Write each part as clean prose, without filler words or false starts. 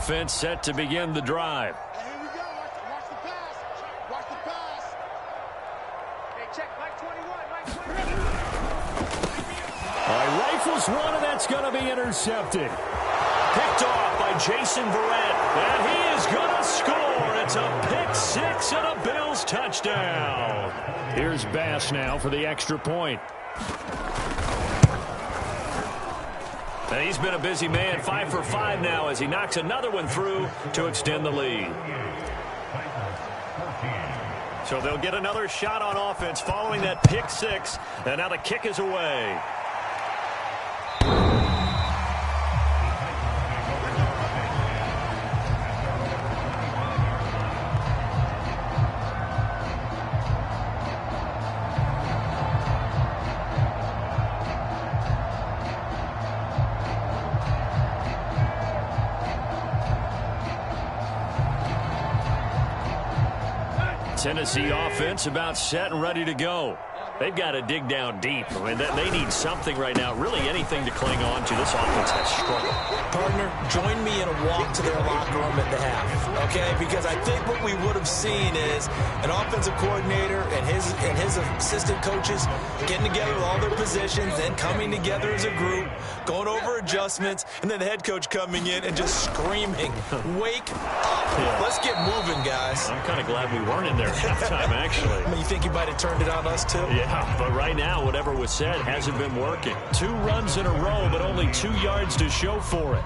offense set to begin the drive. Hey, here we go. Watch the pass. Watch the pass. Hey, check. Mike 21. Mike 21. All right, rifles one, and that's going to be intercepted. Picked off by Jason Verrett, and he is going to score. It's a pick six and a Bills touchdown. Here's Bass now for the extra point. And he's been a busy man, 5 for 5 now as he knocks another one through to extend the lead. So they'll get another shot on offense following that pick six, and now the kick is away. Tennessee offense about set and ready to go. They've got to dig down deep. I mean, they need something right now, really anything to cling on to. This offense has struggled. Partner, join me in a walk to their locker room at the half, okay? Because I think what we would have seen is an offensive coordinator and his assistant coaches getting together with all their positions, then coming together as a group, going over adjustments, and then the head coach coming in and just screaming, wake up. Yeah. Let's get moving, guys. I'm kind of glad we weren't in there at halftime, actually. I mean, you think you might have turned it on us, too? Yeah, but right now, whatever was said hasn't been working. 2 runs in a row, but only 2 yards to show for it.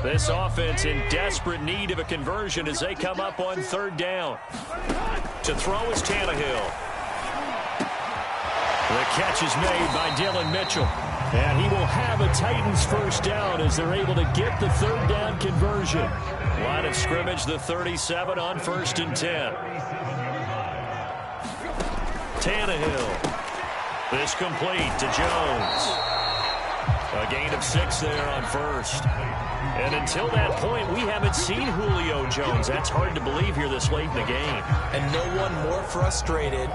This offense in desperate need of a conversion as they come up on 3rd down. To throw is Tannehill. The catch is made by Dillon Mitchell. And he will have a Titans first down as they're able to get the 3rd down conversion. Line of scrimmage, the 37 on 1st and 10. Tannehill. This complete to Jones. A gain of 6 there on 1st. And until that point, we haven't seen Julio Jones. That's hard to believe here this late in the game. And no one more frustrated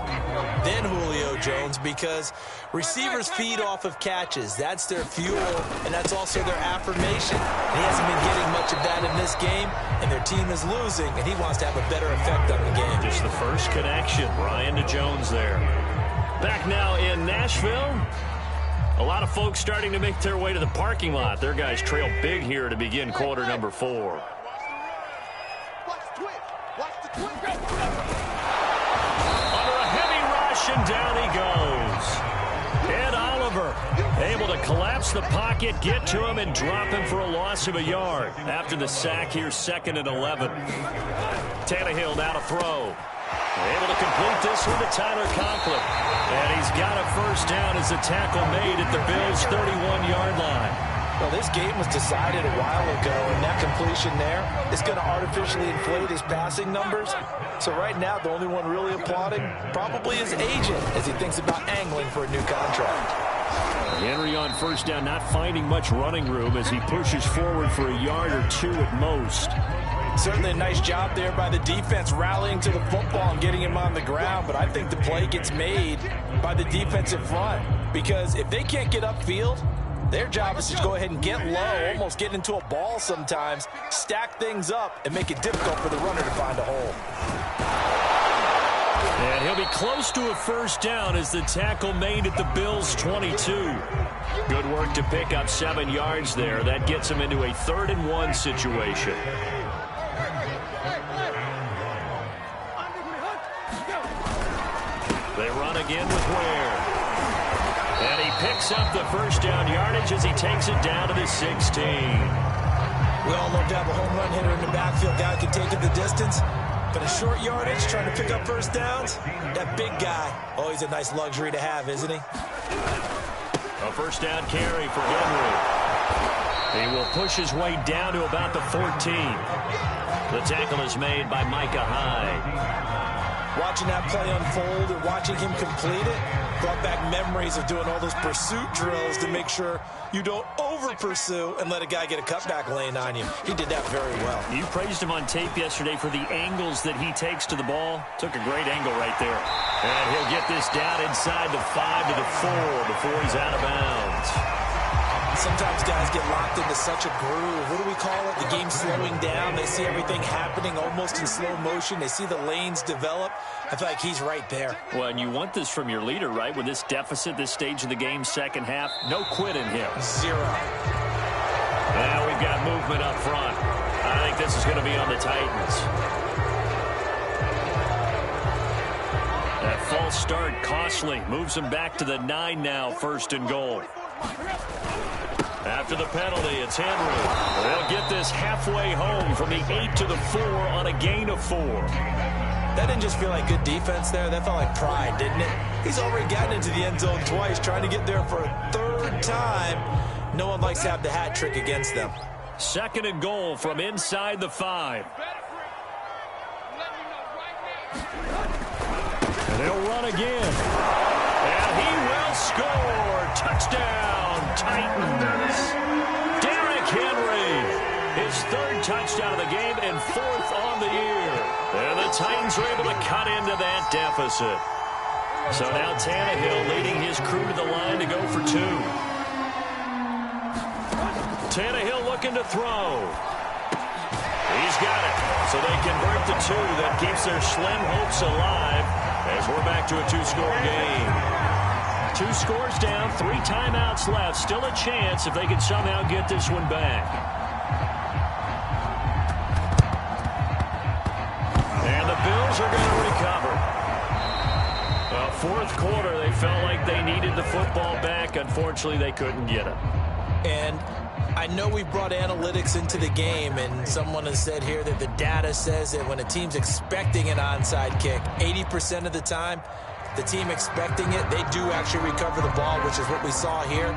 than Julio Jones because receivers feed off of catches. That's their fuel, and that's also their affirmation. And he hasn't been getting much of that in this game, and their team is losing, and he wants to have a better effect on the game. Just the first connection, Ryan to Jones there. Back now in Nashville. A lot of folks starting to make their way to the parking lot. Their guys trail big here to begin quarter number 4. Watch the twitch. Watch the twitch. Under a heavy rush, and down he goes. Ed Oliver able to collapse the pocket, get to him, and drop him for a loss of a yard. After the sack here, 2nd and 11. Tannehill now to throw. Able to complete this one to Tyler Conklin. And he's got a first down as the tackle made at the Bills' 31-yard line. Well, this game was decided a while ago, and that completion there is going to artificially inflate his passing numbers. So right now, the only one really applauding probably his agent as he thinks about angling for a new contract. Henry on first down, not finding much running room as he pushes forward for a yard or 2 at most. Certainly a nice job there by the defense rallying to the football and getting him on the ground, but I think the play gets made by the defensive front because if they can't get upfield, their job is to go ahead and get low, almost get into a ball sometimes, stack things up, and make it difficult for the runner to find a hole. And he'll be close to a first down as the tackle made at the Bills' 22. Good work to pick up 7 yards there. That gets him into a 3rd and 1 situation. They run again with Ware. And he picks up the first down yardage as he takes it down to the 16. We all love to have a home run hitter in the backfield. Guy can take it the distance. But a short yardage, trying to pick up first downs, that big guy, always a nice luxury to have, isn't he? A first down carry for Henry. He will push his way down to about the 14. The tackle is made by Micah Hyde. Watching that play unfold and watching him complete it brought back memories of doing all those pursuit drills to make sure you don't over-pursue and let a guy get a cutback lane on you. He did that very well. You praised him on tape yesterday for the angles that he takes to the ball. Took a great angle right there. And he'll get this down inside the 5 to the 4 before he's out of bounds. sometimes guys get locked into such a groove. What do we call it? The game slowing down. They see everything happening almost in slow motion. They see the lanes develop. I feel like he's right there. Well, and you want this from your leader, right? With this deficit, this stage of the game, second half, no quit in him. Zero. Now we've got movement up front. I think this is going to be on the Titans. That false start costly. Moves them back to the 9 now, 1st and goal. After the penalty, it's Henry. They'll get this halfway home from the 8 to the 4 on a gain of 4. That didn't just feel like good defense there. That felt like pride, didn't it? He's already gotten into the end zone twice, trying to get there for a 3rd time. No one likes to have the hat trick against them. 2nd and goal from inside the 5. And they'll run again. And he will score. Touchdown, Titans. Derrick Henry, his 3rd touchdown of the game and 4th on the year. And the Titans are able to cut into that deficit. So now Tannehill leading his crew to the line to go for 2. Tannehill looking to throw. He's got it. So they convert the 2. That keeps their slim hopes alive as we're back to a 2-score game. 2 scores down, 3 timeouts left. Still a chance if they can somehow get this one back. And the Bills are going to recover. 4th quarter, they felt like they needed the football back. Unfortunately, they couldn't get it. And I know we brought analytics into the game, and someone has said here that the data says that when a team's expecting an onside kick, 80% of the time, the team expecting it, they do actually recover the ball, which is what we saw here.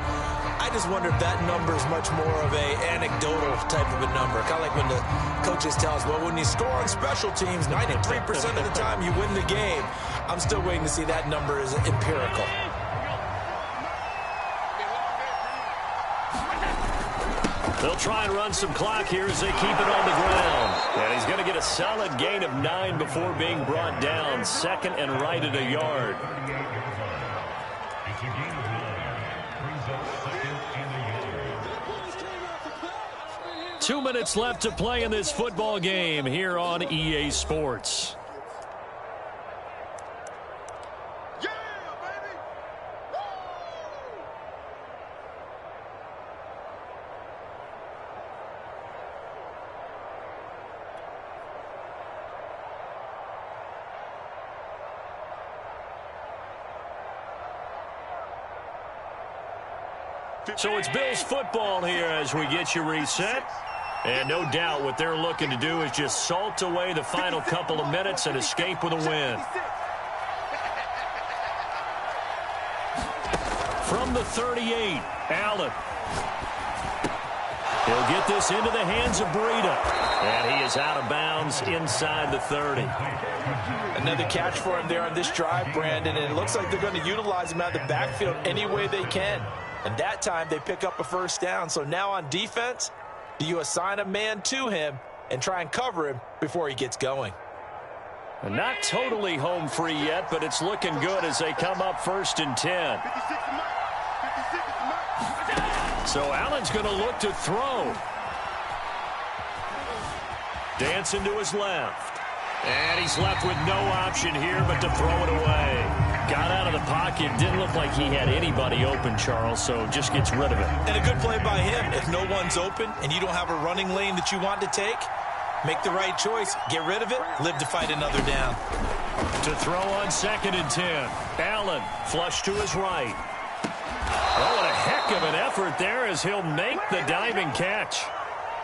I just wonder if that number is much more of a anecdotal type of a number. Kind of like when the coaches tell us, well, when you score on special teams, 93% of the time you win the game. I'm still waiting to see that number is empirical. They'll try and run some clock here as they keep it on the ground. And he's going to get a solid gain of 9 before being brought down. 2nd and right at a yard. Two minutes left to play in this football game here on EA Sports. So it's Bills football here as we get you reset. And no doubt what they're looking to do is just salt away the final couple of minutes and escape with a win. From the 38, Allen. He'll get this into the hands of Breida. And he is out of bounds inside the 30. Another catch for him there on this drive, Brandon. And it looks like they're going to utilize him out of the backfield any way they can. And that time they pick up a 1st down. So now on defense, do you assign a man to him and try and cover him before he gets going? And not totally home free yet, but it's looking good as they come up 1st and 10. So Allen's going to look to throw. Dancing to his left. And he's left with no option here but to throw it away. Got out of the pocket. Didn't look like he had anybody open, Charles, so just gets rid of it. And a good play by him. If no one's open and you don't have a running lane that you want to take, make the right choice. Get rid of it. Live to fight another down. To throw on 2nd and 10. Allen flush to his right. Oh, what a heck of an effort there as he'll make the diving catch.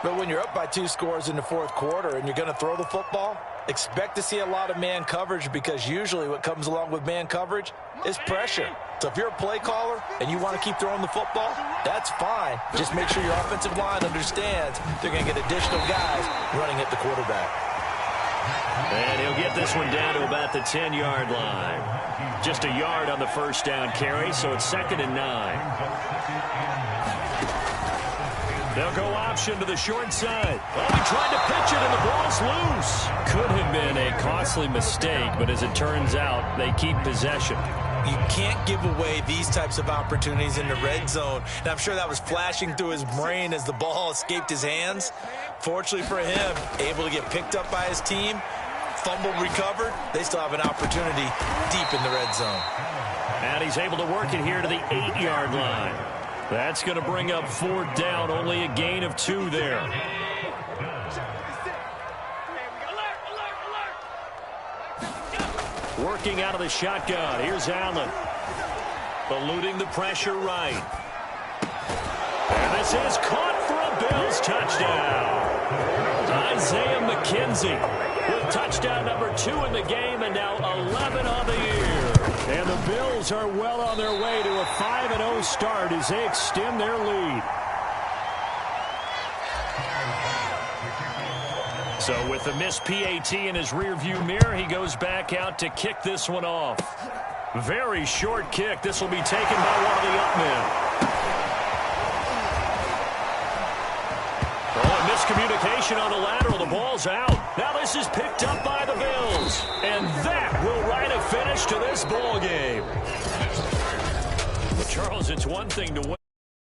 But when you're up by 2 scores in the 4th quarter and you're going to throw the football, expect to see a lot of man coverage because usually what comes along with man coverage is pressure. So if you're a play caller and you want to keep throwing the football, that's fine. Just make sure your offensive line understands they're going to get additional guys running at the quarterback. And he'll get this one down to about the 10-yard line. Just a yard on the 1st down carry, so it's 2nd and 9. They'll go option to the short side. Oh, he tried to pitch it, and the ball's loose. Could have been a costly mistake, but as it turns out, they keep possession. You can't give away these types of opportunities in the red zone. And I'm sure that was flashing through his brain as the ball escaped his hands. Fortunately for him, able to get picked up by his team, fumble recovered. They still have an opportunity deep in the red zone. And he's able to work it here to the 8-yard line. That's going to bring up 4th down, only a gain of 2 there. Working out of the shotgun. Here's Allen. Eluding the pressure right. And this is caught for a Bills touchdown. Isaiah McKenzie with touchdown number 2 in the game and now 11 on the year. And the Bills are well on their way to a 5-0 start as they extend their lead. So with the missed PAT in his rearview mirror, he goes back out to kick this one off. Very short kick. This will be taken by one of the up men. Oh, miscommunication on the lateral. The ball's out. Now this is picked up by the Bills. And that will write a finish to this ball game. Charles, it's one thing to win.